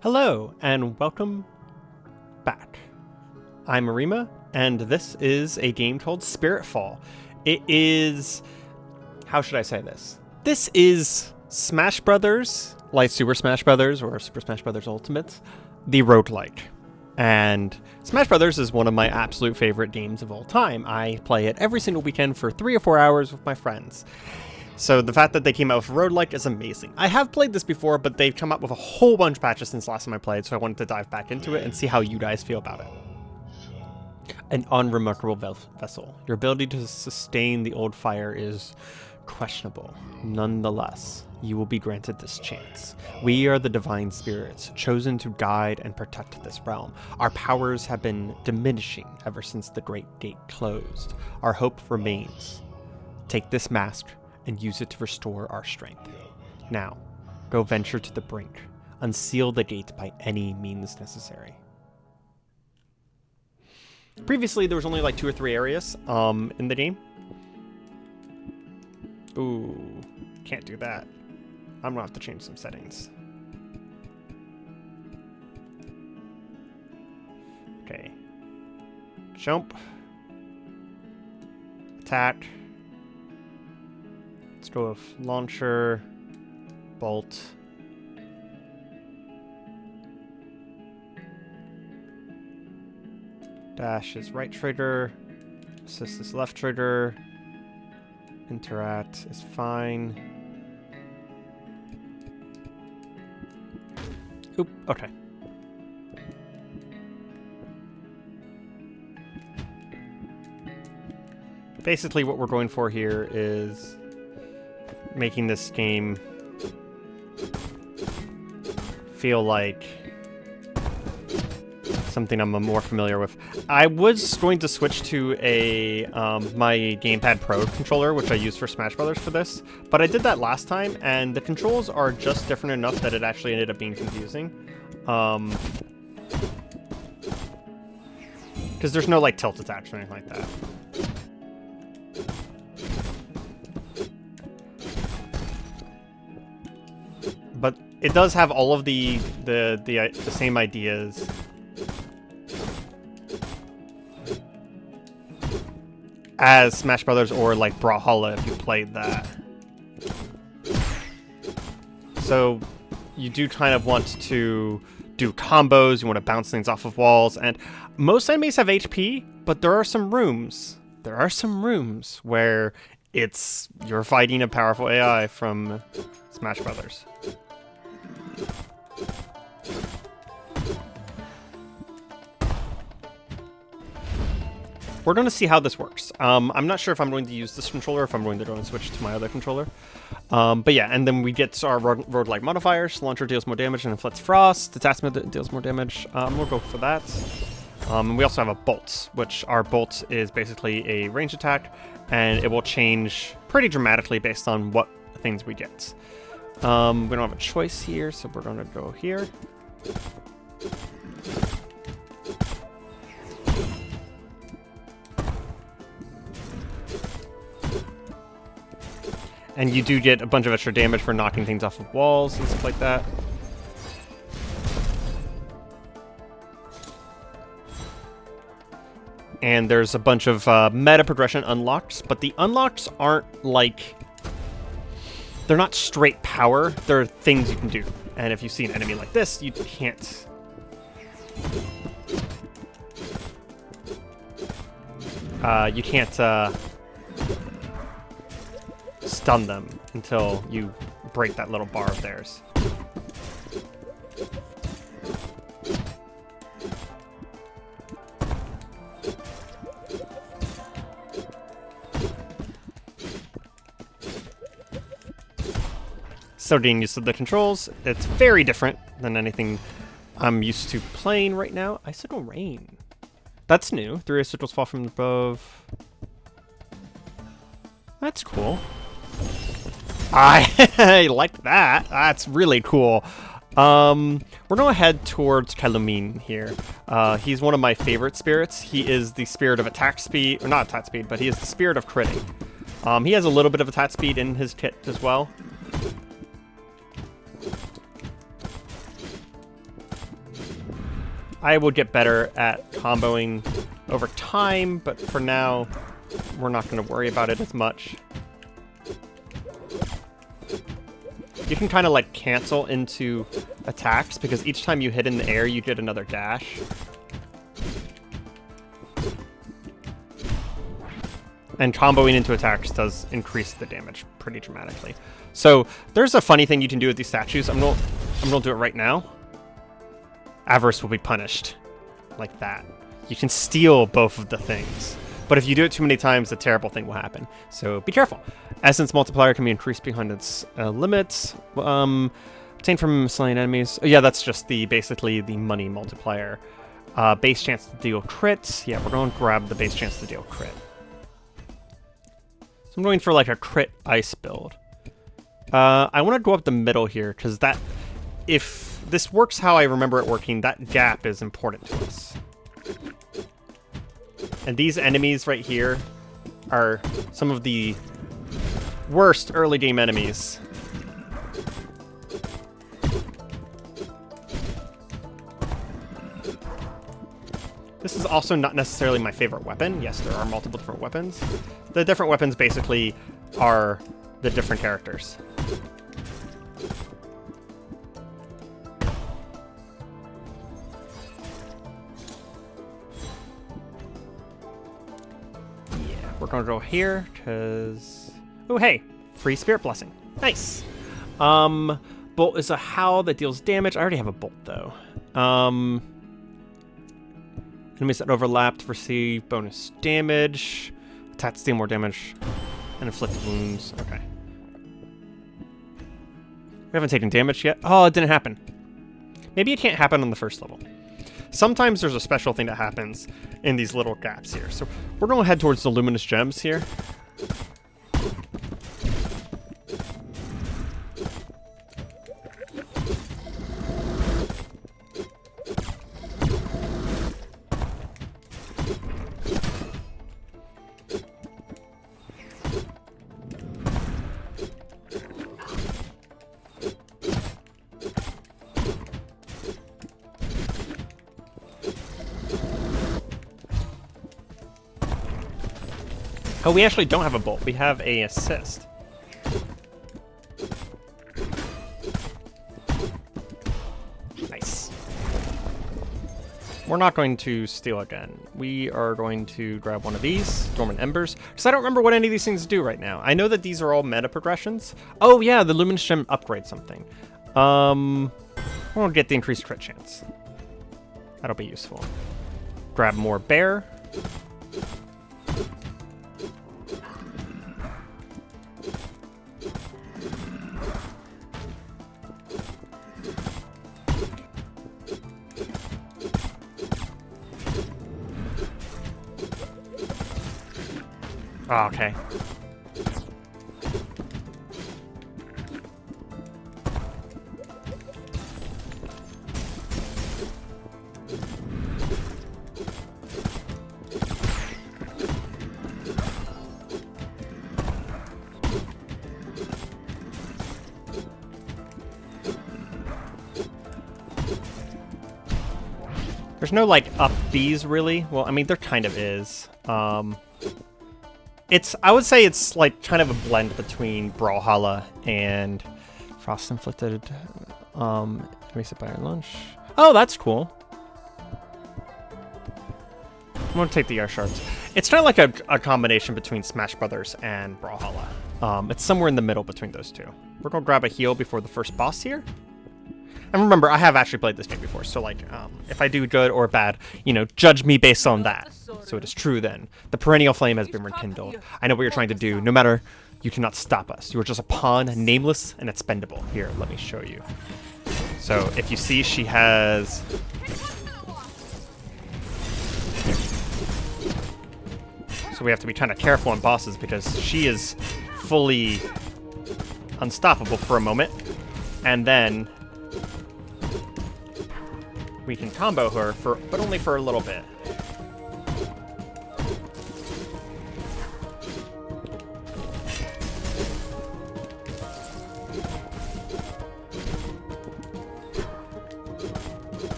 Hello, and welcome back. I'm Areima, and this is a game called Spiritfall. It is... how should I say this? This is Smash Brothers, like Super Smash Brothers, or Super Smash Brothers Ultimate, the roguelike. And Smash Brothers is one of my absolute favorite games of all time. I play it every single weekend for 3 or 4 hours with my friends. So the fact that they came out with Roguelike is amazing. I have played this before, but they've come up with a whole bunch of patches since last time I played, so I wanted to dive back into it and see how you guys feel about it. An unremarkable vessel. Your ability to sustain the old fire is questionable. Nonetheless, you will be granted this chance. We are the divine spirits, chosen to guide and protect this realm. Our powers have been diminishing ever since the Great Gate closed. Our hope remains. Take this mask and use it to restore our strength. Now, go venture to the brink. Unseal the gate by any means necessary. Previously, there was only like 2 or 3 areas in the game. Ooh, can't do that. I'm gonna have to change some settings. Okay. Jump. Attack. Let's go with launcher, bolt. Dash is right trigger. Assist is left trigger. Interact is fine. Oop, okay. Basically what we're going for here is making this game feel like something I'm more familiar with. I was going to switch to a my Gamepad Pro controller, which I used for Smash Brothers for this, but I did that last time, and the controls are just different enough that it actually ended up being confusing. Because there's no like tilt attacks or anything like that. But it does have all of the same ideas as Smash Brothers or like Brawlhalla if you played that. So you do kind of want to do combos, you want to bounce things off of walls, and most enemies have HP, but there are some rooms. There are some rooms where you're fighting a powerful AI from Smash Brothers. We're going to see how this works. I'm not sure if I'm going to use this controller, if I'm going to go and switch to my other controller. But yeah, and then we get our roguelike modifiers. Launcher deals more damage and inflicts frost. Detachment deals more damage. We'll go for that. And we also have a bolt, which our bolt is basically a range attack, and it will change pretty dramatically based on what things we get. We don't have a choice here, so we're going to go here. And you do get a bunch of extra damage for knocking things off of walls and stuff like that. And there's a bunch of meta progression unlocks, but the unlocks aren't like... they're not straight power, they're things you can do. And if you see an enemy like this, you can't... stun them until you break that little bar of theirs. So getting used to the controls, it's very different than anything I'm used to playing right now. Icicle Rain. That's new. 3 icicles fall from above. That's cool. I like that. That's really cool. We're gonna head towards Kalumin here. He's one of my favorite spirits. He is the spirit of attack speed, or not attack speed, but he is the spirit of critting. He has a little bit of attack speed in his kit as well. I would get better at comboing over time, but for now, we're not going to worry about it as much. You can kind of like cancel into attacks because each time you hit in the air, you get another dash. And comboing into attacks does increase the damage pretty dramatically. So there's a funny thing you can do with these statues. I'm gonna do it right now. Avarice will be punished like that. You can steal both of the things, but if you do it too many times, a terrible thing will happen. So be careful. Essence multiplier can be increased behind its limits. Obtained from slain enemies. Oh, yeah, that's just basically the money multiplier. Base chance to deal crits. Yeah, we're going to grab the base chance to deal crit. I'm going for like a crit ice build. I want to go up the middle here because if this works how I remember it working, that gap is important to us. And these enemies right here are some of the worst early game enemies. This is also not necessarily my favorite weapon. Yes, there are multiple different weapons. The different weapons basically are the different characters. Yeah, we're gonna go here because... Oh, hey! Free Spirit Blessing. Nice! Bolt is a howl that deals damage. I already have a bolt, though. Enemies that overlapped receive bonus damage. Attacks deal more damage. And inflict wounds. Okay. We haven't taken damage yet. Oh, it didn't happen. Maybe it can't happen on the first level. Sometimes there's a special thing that happens in these little gaps here. So we're going to head towards the luminous gems here. Oh, we actually don't have a bolt. We have a assist. Nice. We're not going to steal again. We are going to grab one of these, Dormant Embers, because I don't remember what any of these things do right now. I know that these are all meta progressions. Oh yeah, the Luminous Gem upgrades something. We'll get the increased crit chance. That'll be useful. Grab more bear. Oh, okay. There's no, like, up Bs, really. Well, I mean, there kind of is. I would say it's like kind of a blend between Brawlhalla and Frost Inflicted. Reset by our lunch. Oh, that's cool. I'm gonna take the air shards. It's kind of like a combination between Smash Brothers and Brawlhalla. It's somewhere in the middle between those two. We're gonna grab a heal before the first boss here. And remember, I have actually played this game before, so like, if I do good or bad, you know, judge me based on that. So it is true then. The perennial flame has been rekindled. I know what you're trying to do. No matter, you cannot stop us. You are just a pawn, nameless and expendable. Here, let me show you. So if you see, she has... So we have to be kind of careful on bosses because she is fully unstoppable for a moment. And then we can combo her, but only for a little bit.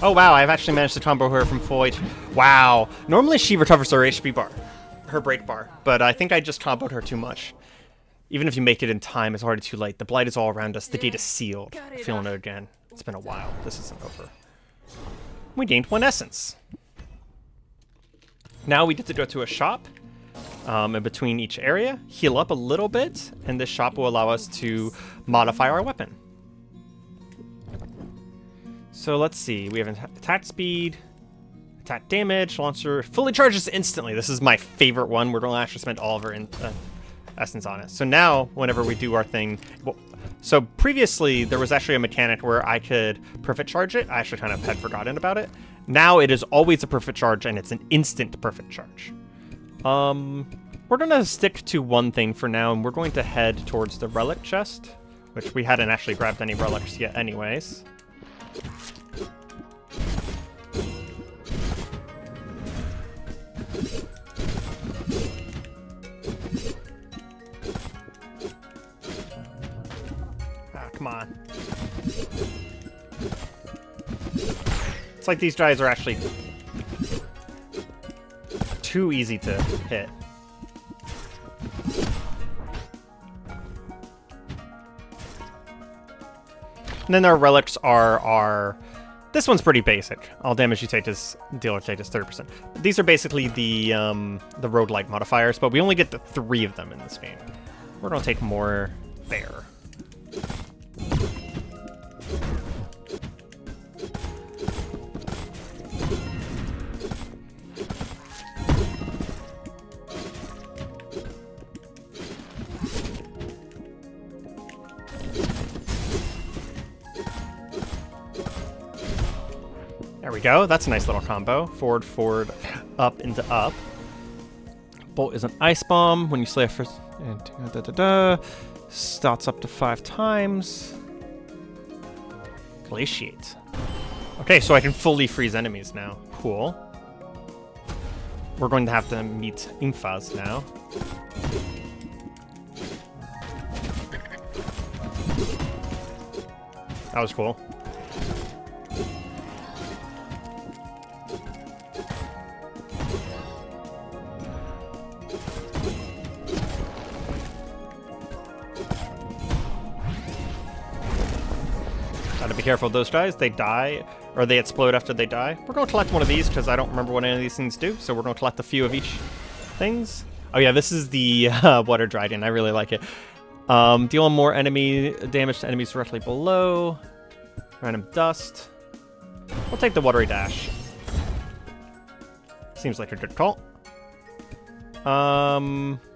Oh wow, I've actually managed to combo her from full H. Wow. Normally she recovers her HP bar, her break bar, but I think I just comboed her too much. Even if you make it in time, it's already too late. The blight is all around us. The gate is sealed. Feeling it again. It's been a while. This isn't over. We gained 1 essence. Now we get to go to a shop in between each area, heal up a little bit, and this shop will allow us to modify our weapon. So let's see. We have attack speed, attack damage, launcher, fully charges instantly. This is my favorite one. We're going to actually spend all of our essence on it. So now, whenever we do our thing... Well, so previously, there was actually a mechanic where I could perfect charge it. I actually kind of had forgotten about it. Now it is always a perfect charge, and it's an instant perfect charge. We're going to stick to one thing for now, and we're going to head towards the relic chest, which we hadn't actually grabbed any relics yet anyways. Come on. It's like these guys are actually too easy to hit. And then our relics are this one's pretty basic. All damage you take is dealer take is 30%. These are basically the roguelike modifiers, but we only get the 3 of them in this game. We're gonna take more there. There we go. That's a nice little combo. Forward, forward, up into up. Bolt is an ice bomb. When you slay a first... Starts up to 5 times. Glaciate. Okay, so I can fully freeze enemies now. Cool. We're going to have to meet Infaz now. That was cool. Gotta be careful of those guys. They die, or they explode after they die. We're going to collect one of these because I don't remember what any of these things do, so we're going to collect a few of each things. Oh yeah, this is the water dragon. I really like it. Deal more enemy damage to enemies directly below. Random dust. We'll take the watery dash. Seems like a good call. I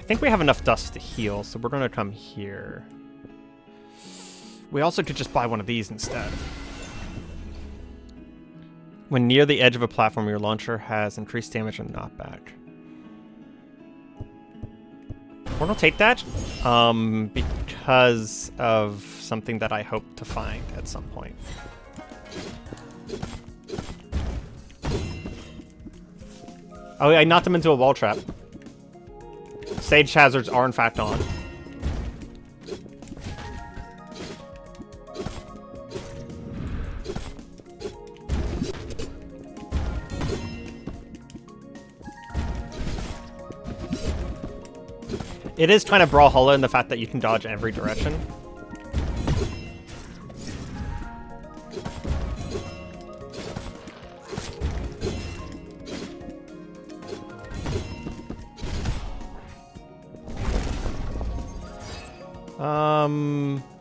think we have enough dust to heal, so we're going to come here. We also could just buy one of these instead. When near the edge of a platform, your launcher has increased damage and knockback. We're gonna take that because of something that I hope to find at some point. Oh, I knocked him into a wall trap. Sage hazards are in fact on. It is kind of Brawlhalla in the fact that you can dodge in every direction.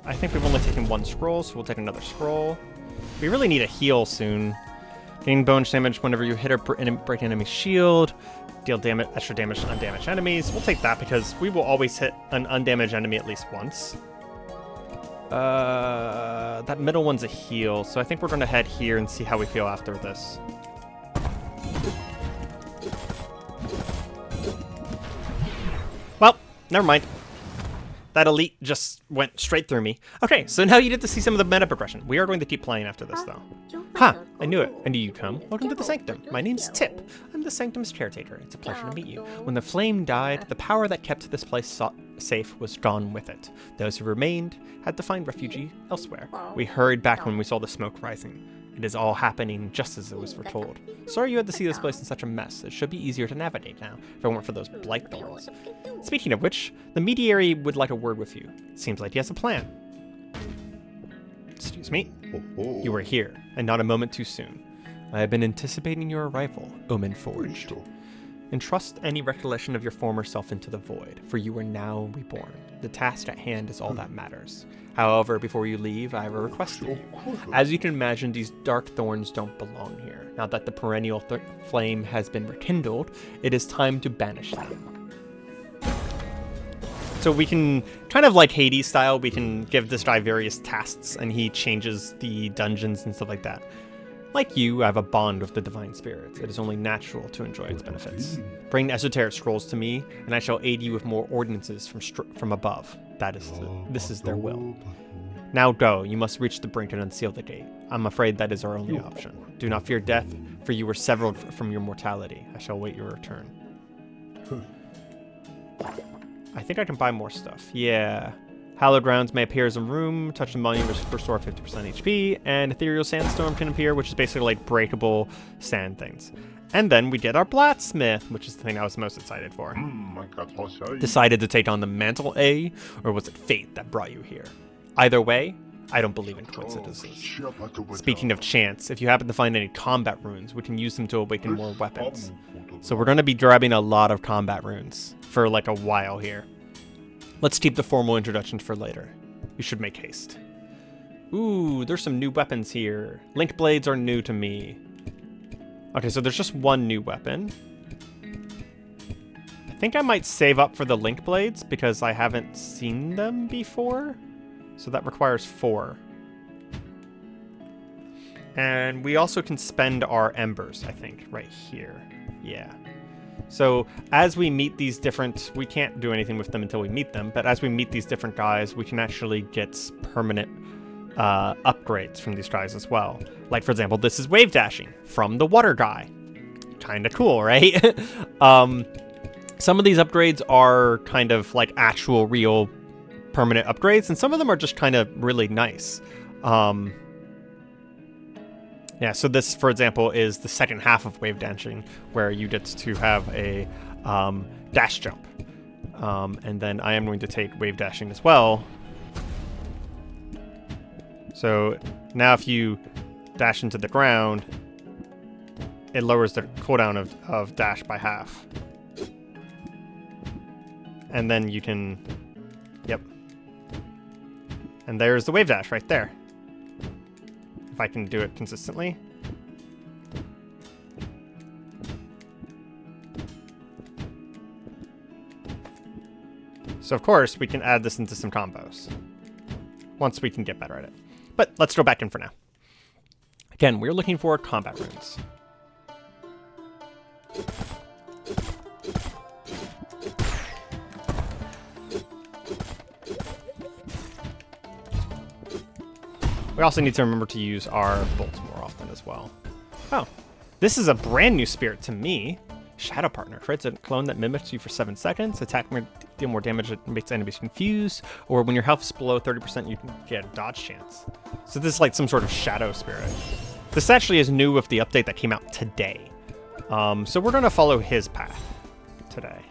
I think we've only taken 1 scroll, so we'll take another scroll. We really need a heal soon. Gain bonus damage whenever you hit or break an enemy's shield. Deal damage, extra damage to undamaged enemies. We'll take that because we will always hit an undamaged enemy at least once. That middle one's a heal, so I think we're going to head here and see how we feel after this. Well, never mind. That elite just went straight through me. Okay, so now you get to see some of the meta progression. We are going to keep playing after this, though. Ha! I knew it. I knew you'd come. Welcome to the Sanctum. My name's Tip. I'm the Sanctum's caretaker. It's a pleasure to meet you. When the flame died, the power that kept this place safe was gone with it. Those who remained had to find refuge elsewhere. We hurried back when we saw the smoke rising. It is all happening just as it was foretold. Sorry you had to see this place in such a mess. It should be easier to navigate now, if it weren't for those blight thorns. Speaking of which, the mediary would like a word with you. Seems like he has a plan. Excuse me? You were here, and not a moment too soon. I have been anticipating your arrival, Omen Forged. Entrust any recollection of your former self into the void, for you are now reborn. The task at hand is all that matters. However, before you leave, I have a request of you. As you can imagine, these dark thorns don't belong here. Now that the perennial flame has been rekindled, it is time to banish them. So we can, kind of like Hades style, we can give this guy various tasks, and he changes the dungeons and stuff like that. Like you, I have a bond with the divine spirits. It is only natural to enjoy its benefits. Bring esoteric scrolls to me, and I shall aid you with more ordinances from above. This is their will. Now go. You must reach the brink and unseal the gate. I'm afraid that is our only option. Do not fear death, for you were severed from your mortality. I shall wait your return. I think I can buy more stuff. Yeah. Hallowed grounds may appear as a room. Touch the monument restore 50% HP. And ethereal sandstorm can appear, which is basically like breakable sand things. And then we get our blacksmith, which is the thing I was most excited for. Decided to take on the mantle A, or was it fate that brought you here? Either way, I don't believe in coincidences. Speaking of chance, if you happen to find any combat runes, we can use them to awaken more weapons. So we're going to be grabbing a lot of combat runes for like a while here. Let's keep the formal introductions for later. We should make haste. Ooh, there's some new weapons here. Link blades are new to me. Okay, so there's just one new weapon. I think I might save up for the link blades because I haven't seen them before. So that requires 4. And we also can spend our embers, I think, right here. Yeah. So as we meet these different, we can't do anything with them until we meet them, but as we meet these different guys, we can actually get permanent upgrades from these guys as well. Like, for example, this is wave dashing from the water guy. Kind of cool, right? Some of these upgrades are kind of like actual real permanent upgrades, and some of them are just kind of really nice. Yeah, so this, for example, is the second half of wave dashing, where you get to have a dash jump. And then I am going to take wave dashing as well. So now if you dash into the ground, it lowers the cooldown of dash by half. And then you can... Yep. And there's the wave dash right there. If I can do it consistently. So of course we can add this into some combos once we can get better at it. But let's go back in for now. Again, we're looking for combat runes. We also need to remember to use our bolts more often as well. Oh, this is a brand new spirit to me. Shadow Partner. Creates a clone that mimics you for 7 seconds. Attack more, deal more damage that makes enemies confused. Or when your health is below 30%, you can get a dodge chance. So this is like some sort of shadow spirit. This actually is new with the update that came out today. So we're going to follow his path today.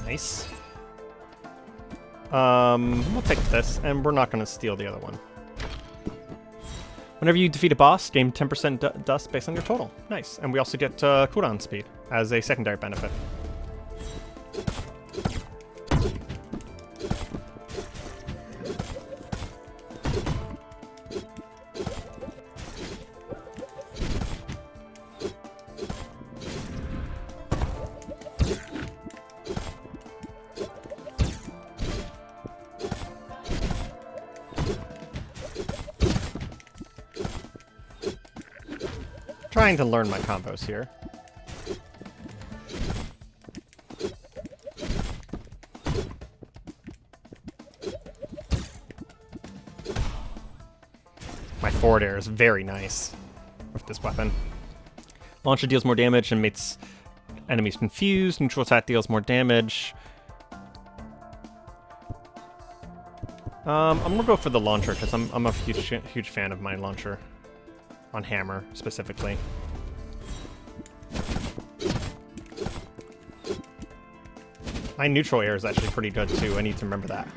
Nice. We'll take this, and we're not going to steal the other one. Whenever you defeat a boss, gain 10% dust based on your total. Nice. And we also get cooldown speed as a secondary benefit. Trying to learn my combos here. My forward air is very nice with this weapon. Launcher deals more damage and makes enemies confused. Neutral attack deals more damage. I'm gonna go for the launcher because I'm a huge fan of my launcher on hammer specifically. My neutral air is actually pretty good too. I need to remember that.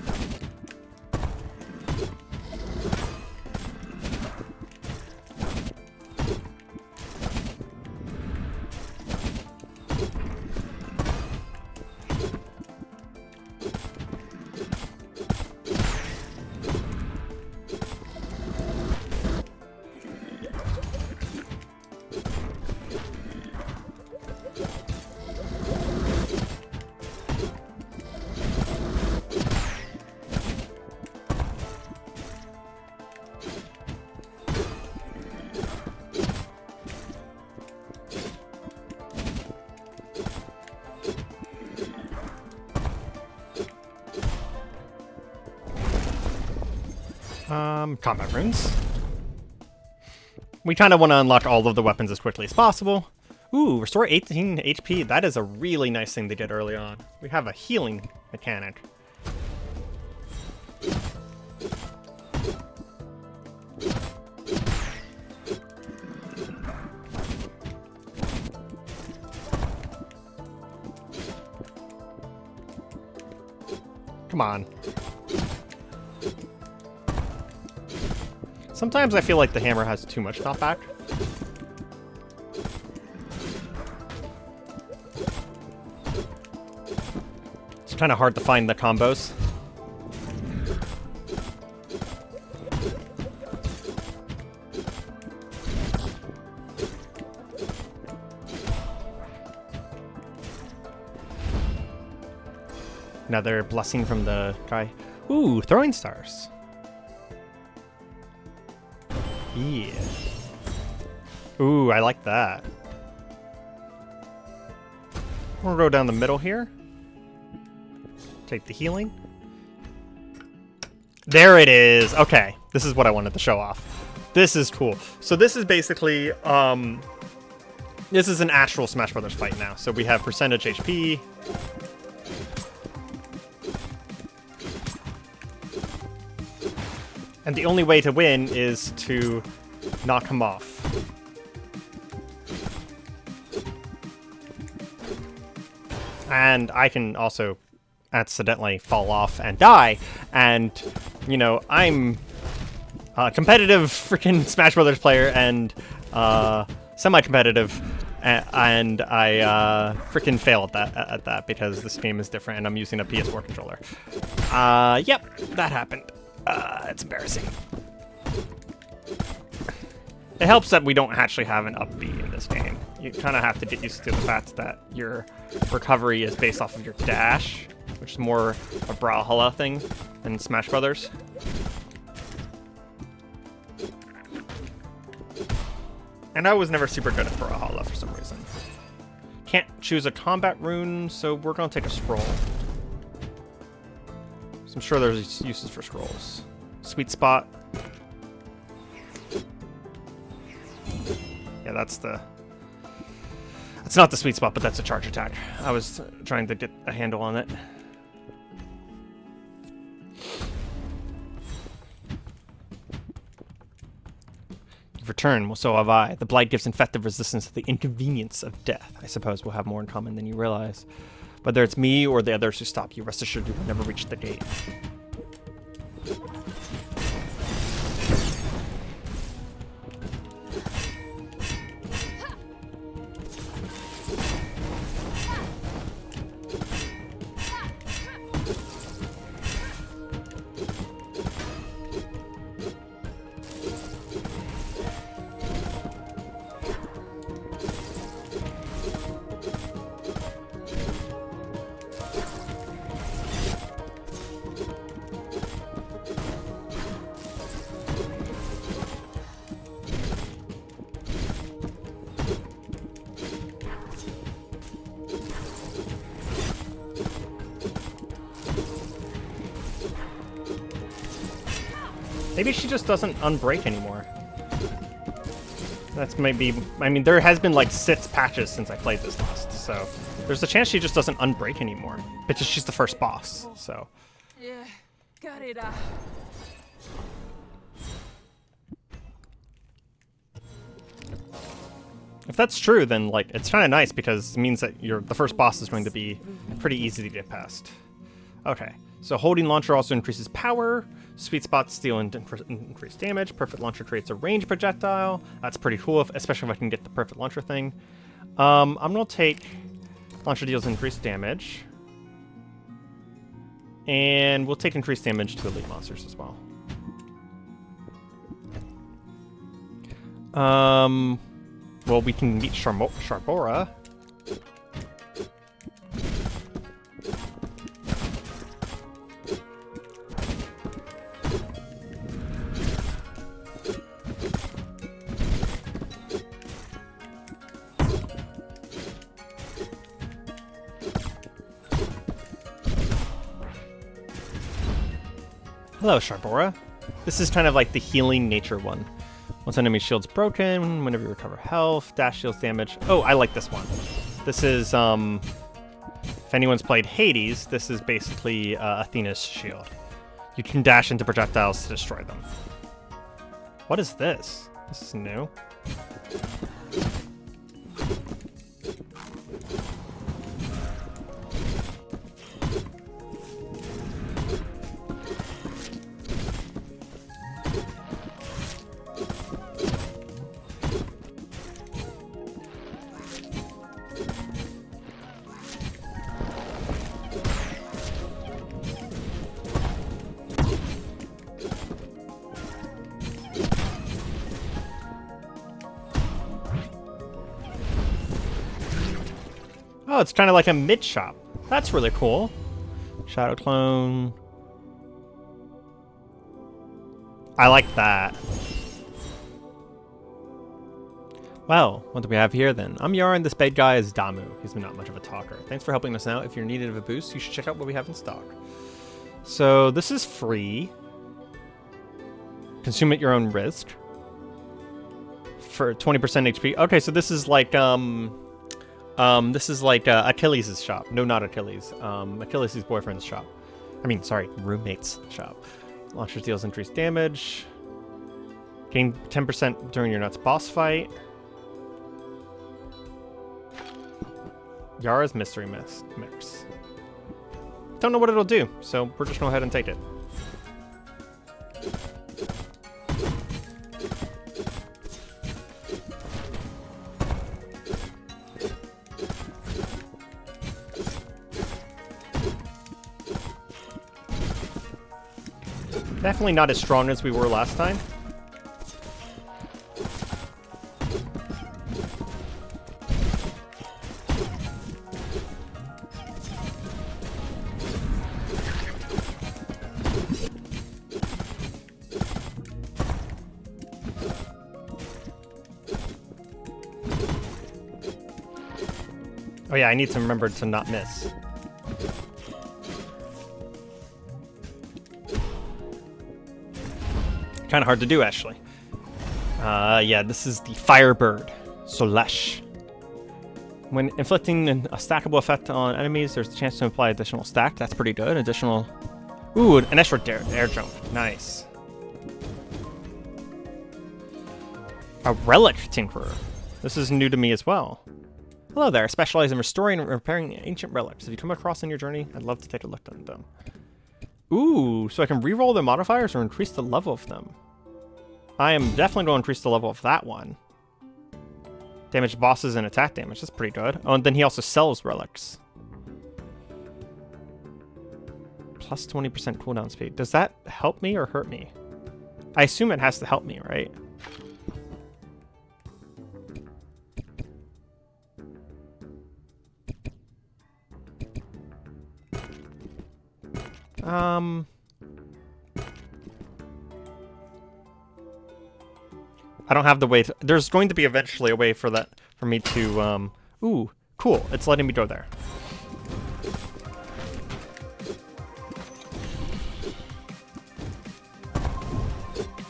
Combat runes. We kind of want to unlock all of the weapons as quickly as possible. Ooh, restore 18 HP. That is a really nice thing they did early on. We have a healing mechanic. Come on. Sometimes I feel like the hammer has too much knockback. It's kind of hard to find the combos. Another blessing from the guy. Ooh, throwing stars. Yeah. Ooh, I like that. We'll go down the middle here. Take the healing. There it is. Okay, this is what I wanted to show off. This is cool. So this is basically, this is an actual Smash Brothers fight now. So we have percentage HP. And the only way to win is to knock him off. And I can also accidentally fall off and die. And, you know, I'm a competitive freaking Smash Brothers player and semi-competitive. And I freaking fail at that because this game is different and I'm using a PS4 controller. Yep, that happened. It's embarrassing. It helps that we don't actually have an up B in this game. You kind of have to get used to the fact that your recovery is based off of your dash, which is more a Brawlhalla thing than Smash Brothers. And I was never super good at Brawlhalla for some reason. Can't choose a combat rune, so we're gonna take a scroll. So I'm sure there's uses for scrolls. Sweet spot. Yeah, that's not the sweet spot, but that's a charge attack. I was trying to get a handle on it. You've returned, well, so have I. The blight gives infected resistance to the inconvenience of death. I suppose we'll have more in common than you realize. Whether it's me or the others who stop you, rest assured you will never reach the gate. Maybe she just doesn't unbreak anymore. That's maybe... I mean, there has been like 6 patches since I played this last, so... There's a chance she just doesn't unbreak anymore. Because she's the first boss, so... Yeah, got it. If that's true, then like it's kind of nice because it means that the first boss is going to be pretty easy to get past. Okay, so holding launcher also increases power. Sweet spot steal and increase damage. Perfect launcher creates a range projectile. That's pretty cool, especially if I can get the perfect launcher thing. I'm gonna take launcher deals increased damage, and we'll take increased damage to elite monsters as well. Well, we can meet Sharbora. Hello, Sharbora. This is kind of like the healing nature one. Once enemy shield's broken, whenever you recover health, dash shields damage. Oh, I like this one. This is, if anyone's played Hades, this is basically Athena's shield. You can dash into projectiles to destroy them. What is this? This is new. Oh, it's kind of like a mid shop. That's really cool. Shadow clone. I like that. Well, what do we have here then? I'm Yara and this bad guy is Damu. He's not much of a talker. Thanks for helping us out. If you're in need of a boost, you should check out what we have in stock. So this is free. Consume at your own risk. For 20% HP. Okay, so this is like Achilles' shop. No, not Achilles. Achilles' boyfriend's shop. I mean, sorry, roommate's shop. Launcher deals increased damage. Gain 10% during your next boss fight. Yara's mystery mix. Don't know what it'll do, so we're just gonna go ahead and take it. Definitely not as strong as we were last time. Oh yeah, I need to remember to not miss. Kind of hard to do, actually. Yeah, this is the Firebird, Solesh. When inflicting a stackable effect on enemies, there's a chance to apply additional stack. That's pretty good. Additional... Ooh, an extra air jump. Nice. A Relic Tinkerer. This is new to me as well. Hello there. I specialize in restoring and repairing ancient relics. If you come across on your journey, I'd love to take a look at them. Ooh, so I can reroll the modifiers or increase the level of them. I am definitely going to increase the level of that one. Damage bosses and attack damage. That's pretty good. Oh, and then he also sells relics. Plus 20% cooldown speed. Does that help me or hurt me? I assume it has to help me, right? I don't have the way to... There's going to be eventually a way for that, for me to, Ooh, cool. It's letting me go there.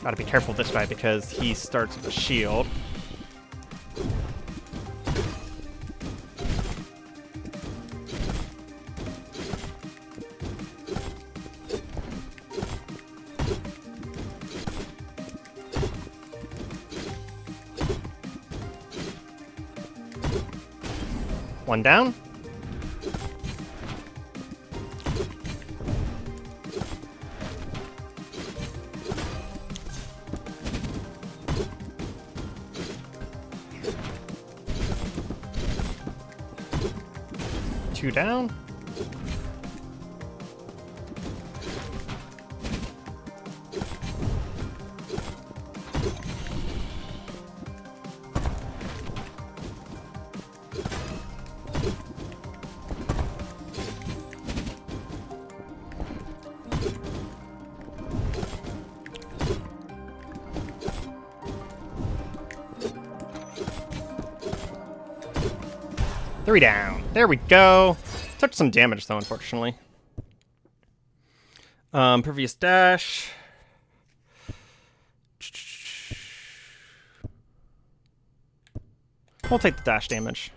Gotta be careful with this guy because he starts with a shield. One down. Two down. Three down. There we go. Took some damage though, unfortunately. Previous dash. We'll take the dash damage.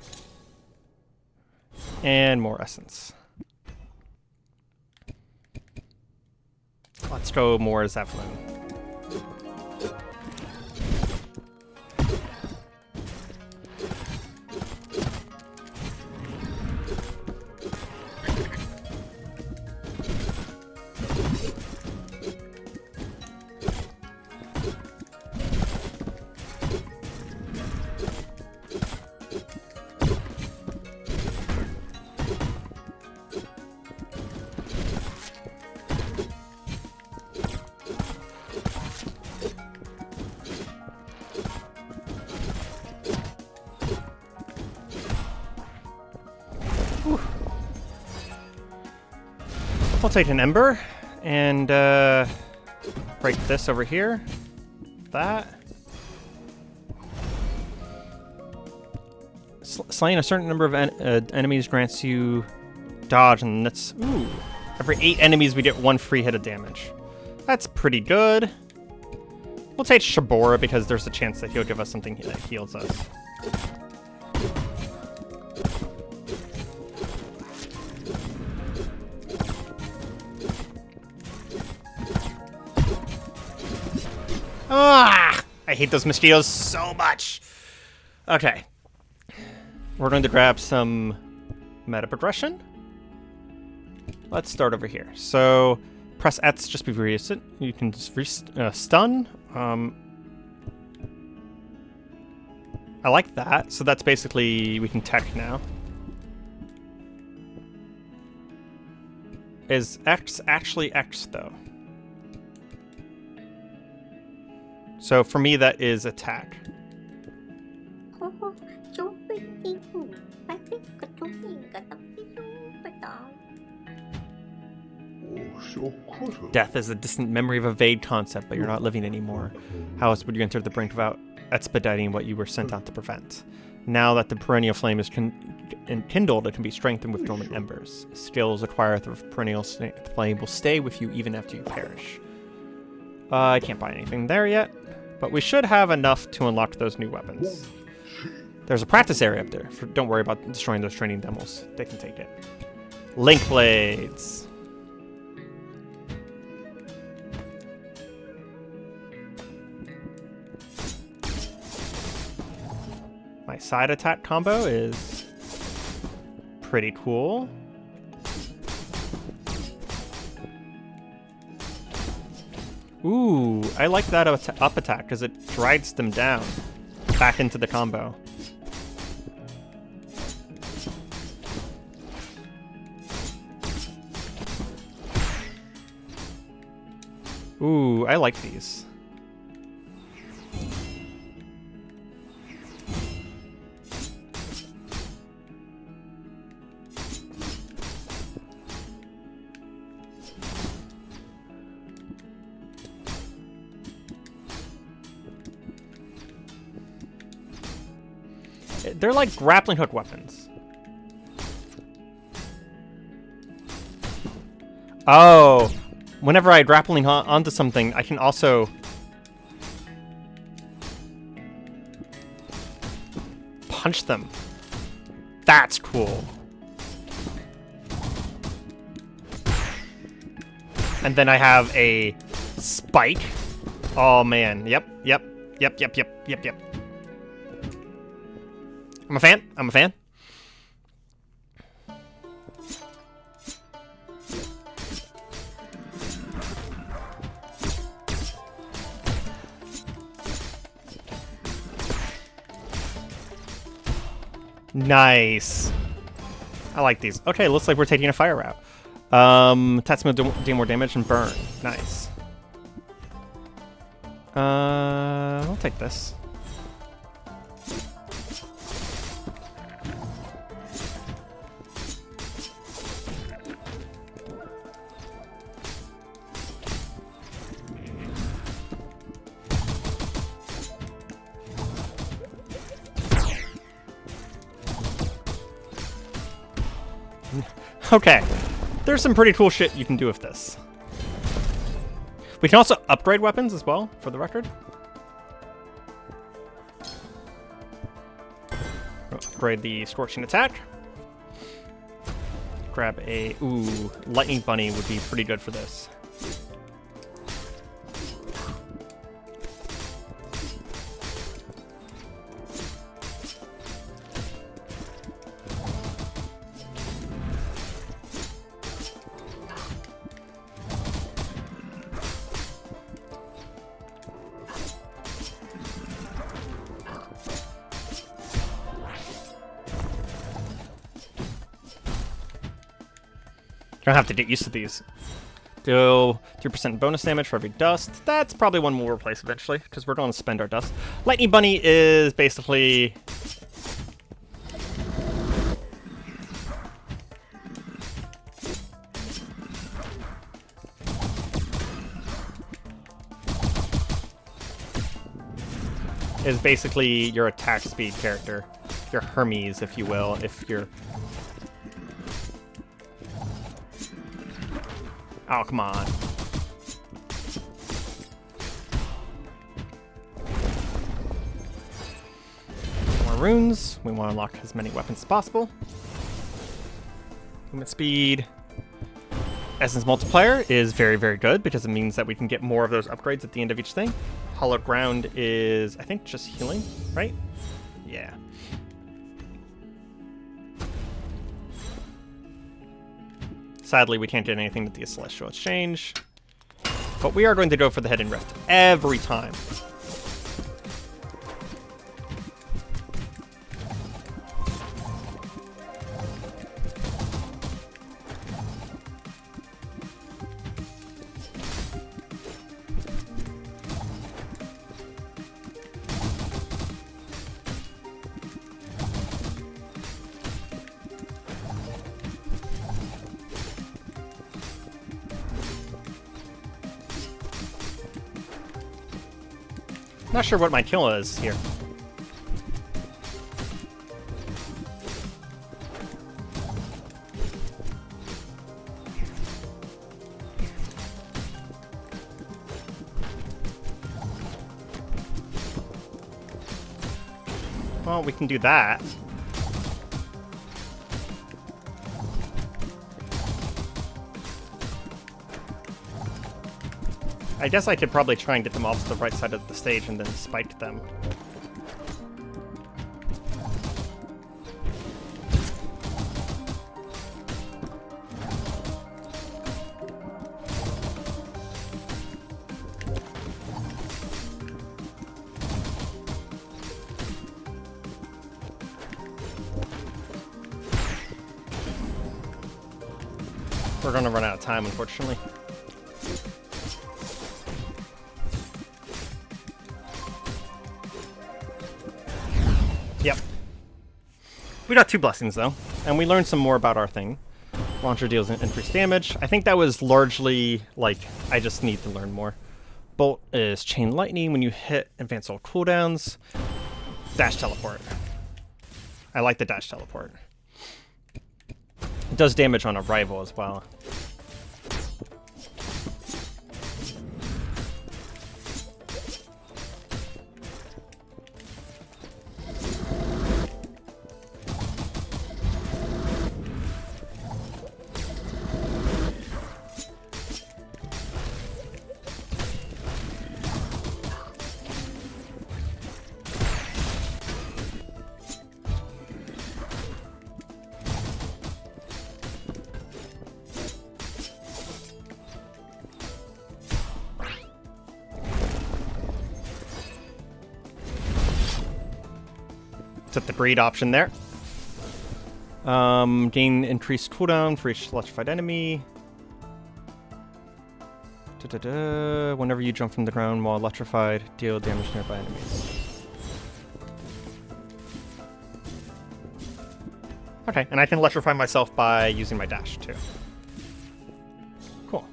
And more essence. Let's go more Zeppelin. We'll take an Ember and break this over here. That. Slaying a certain number of enemies grants you dodge, and that's... Ooh. Every 8 enemies, we get 1 free hit of damage. That's pretty good. We'll take Shabora because there's a chance that he'll give us something that heals us. Ah! I hate those mosquitoes so much. Okay. We're going to grab some meta progression. Let's start over here. So, press X just before you sit. You can just stun. I like that. So that's basically, we can tech now. Is X actually X though? So for me, that is attack. Death is a distant memory of a vague concept, but you're not living anymore. How else would you enter the brink without expediting what you were sent out to prevent? Now that the perennial flame is kindled, it can be strengthened with dormant embers. Skills acquired through perennial flame will stay with you even after you perish. I can't buy anything there yet, but we should have enough to unlock those new weapons. There's a practice area up there. Don't worry about destroying those training demos. They can take it. Link blades. My side attack combo is pretty cool. Ooh, I like that up attack because it drives them down back into the combo. Ooh, I like these. They're like grappling hook weapons. Oh, whenever I grappling onto something, I can also punch them. That's cool. And then I have a spike. Oh man, yep. I'm a fan. Nice. I like these. Okay, looks like we're taking a fire route. Attacks do more damage and burn. Nice. I'll take this. Okay, there's some pretty cool shit you can do with this. We can also upgrade weapons as well, for the record. We'll upgrade the Scorching Attack. Grab a... Ooh, Lightning Bunny would be pretty good for this. Gonna have to get used to these. Do 3% bonus damage for every dust. That's probably one we'll replace eventually, because we're going to spend our dust. Lightning Bunny is basically... your attack speed character. Your Hermes, if you will, if you're... Oh, come on. More runes. We want to unlock as many weapons as possible. Movement speed. Essence multiplier is very, very good because it means that we can get more of those upgrades at the end of each thing. Hollow ground is, I think, just healing, right? Yeah. Sadly, we can't get anything with the Celestial Exchange. But we are going to go for the Hidden Rift every time. Not sure what my kill is here. Well, we can do that. I guess I could probably try and get them off to the right side of the stage and then spike them. We're gonna run out of time, unfortunately. Yep. We got 2 blessings, though, and we learned some more about our thing. Launcher deals increased damage. I think that was largely, like, I just need to learn more. Bolt is chain lightning when you hit advanced ult cooldowns. Dash teleport. I like the dash teleport. It does damage on arrival as well. Took the greed option there. Gain increased cooldown for each electrified enemy. Whenever you jump from the ground while electrified, deal damage to nearby enemies. Okay, and I can electrify myself by using my dash too. Cool.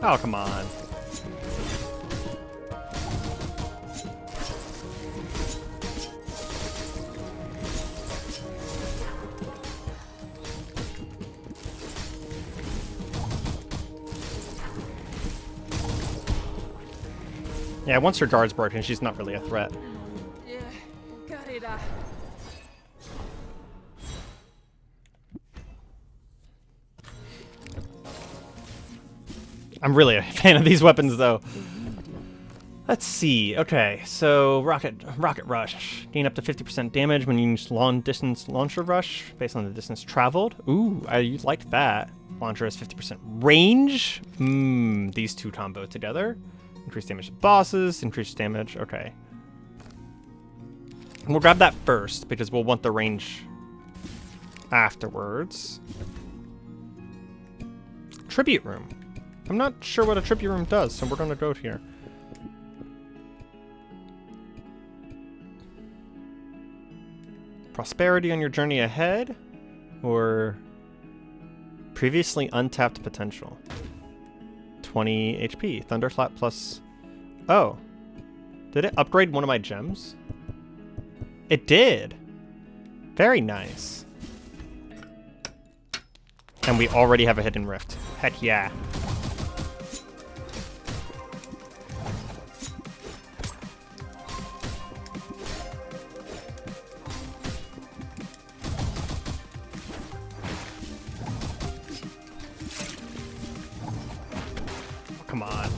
Oh, come on. Yeah, once her guard's broken, she's not really a threat. Yeah, got it. I'm really a fan of these weapons, though. Let's see. Okay, so Rocket Rush. Gain up to 50% damage when you use long-distance launcher rush based on the distance traveled. Ooh, I like that. Launcher has 50% range. These two combo together. Increased damage to bosses, increased damage. Okay. We'll grab that first because we'll want the range afterwards. Tribute room. I'm not sure what a tribute room does, so we're gonna go here. Prosperity on your journey ahead, or previously untapped potential. 20 HP. Thunderclap plus... Oh. Did it upgrade one of my gems? It did. Very nice. And we already have a hidden rift. Heck yeah. Come on.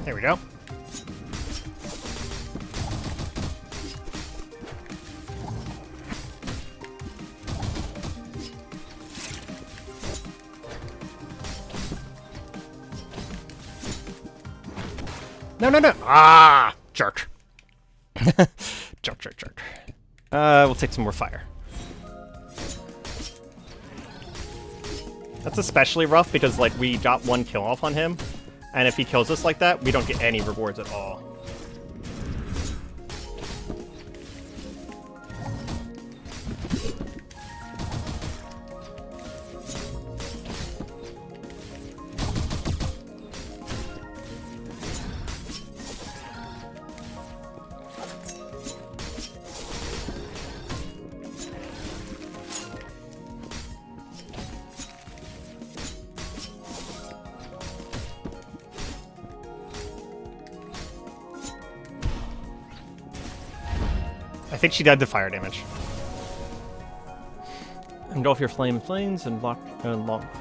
There we go. No, no, no. Ah, jerk. Jerk. We'll take some more fire. That's especially rough because, like, we got one kill off on him, and if he kills us like that, we don't get any rewards at all. I think she died to fire damage. Engulf your flame flames and lock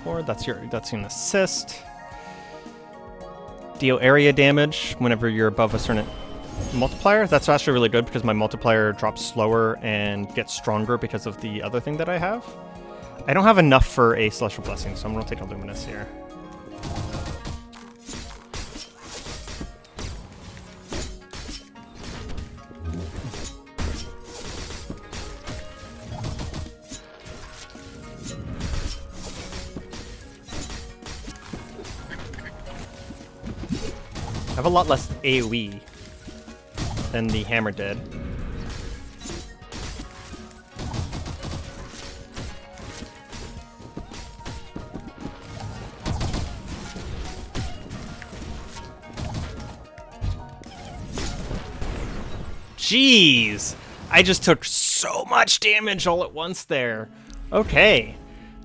forward. That's an assist. Deal area damage whenever you're above a certain multiplier. That's actually really good because my multiplier drops slower and gets stronger because of the other thing that I have. I don't have enough for a Celestial Blessing, so I'm gonna take a Luminous here. I have a lot less AoE than the hammer did. Jeez! I just took so much damage all at once there. Okay.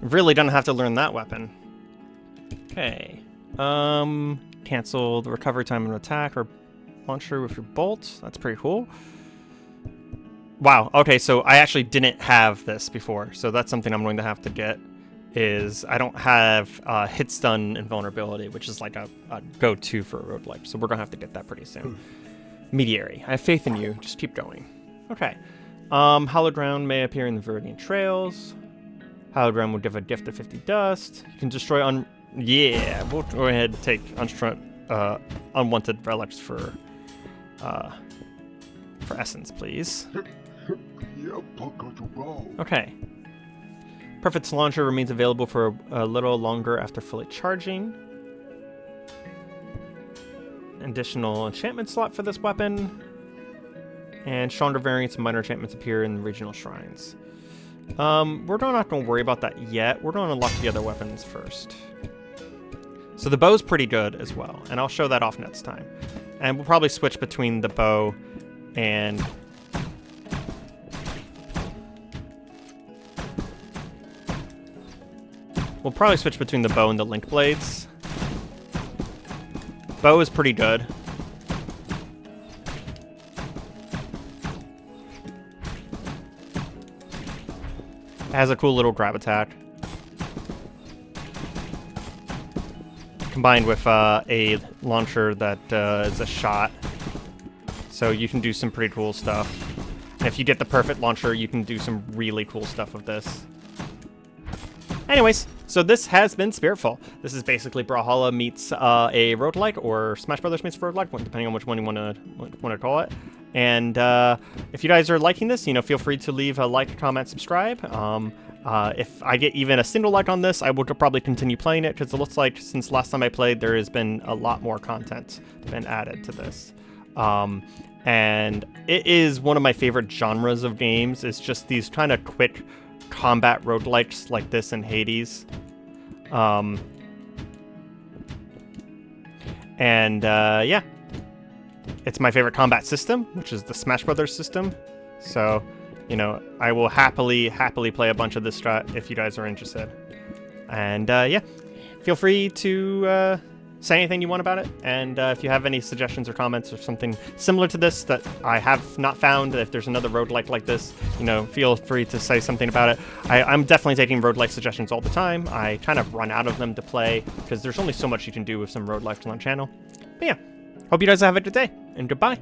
Really don't have to learn that weapon. Okay. Cancel the recovery time of an attack or launcher with your bolt. That's pretty cool. Wow, okay, so I actually didn't have this before, so that's something I'm going to have to get, is I don't have hit stun invulnerability, which is like a go-to for a roguelike, so we're going to have to get that pretty soon. Mediary, I have faith in you, just keep going. Okay, hallowed ground may appear in the Viridian Trails. Hallowed ground will give a gift of 50 dust. You can destroy yeah, we'll go ahead and take unwanted relics for essence, please. Okay. Perfect launcher remains available for a little longer after fully charging. Additional enchantment slot for this weapon. And stronger variants of minor enchantments appear in regional shrines. We're not going to worry about that yet. We're going to unlock the other weapons first. So the bow's pretty good as well, and I'll show that off next time. And we'll probably switch between the bow and... We'll probably switch between the bow and the link blades. Bow is pretty good. It has a cool little grab attack. Combined with a launcher that is a shot. So you can do some pretty cool stuff. And if you get the perfect launcher, you can do some really cool stuff with this. Anyways, so this has been Spiritfall. This is basically Brawlhalla meets a roguelike, or Smash Brothers meets a roguelike, depending on which one you want to call it. And if you guys are liking this, feel free to leave a like, comment, subscribe. If I get even a single like on this, I will probably continue playing it, because it looks like since last time I played, there has been a lot more content been added to this. And it is one of my favorite genres of games. It's just these kind of quick combat roguelikes like this in Hades. Yeah. It's my favorite combat system, which is the Smash Brothers system. So, I will happily play a bunch of this strat if you guys are interested. And yeah, feel free to say anything you want about it. And if you have any suggestions or comments or something similar to this that I have not found, if there's another roguelike like this, feel free to say something about it. I'm definitely taking roguelike suggestions all the time. I kind of run out of them to play because there's only so much you can do with some roguelikes on the channel. But yeah, hope you guys have a good day, and goodbye.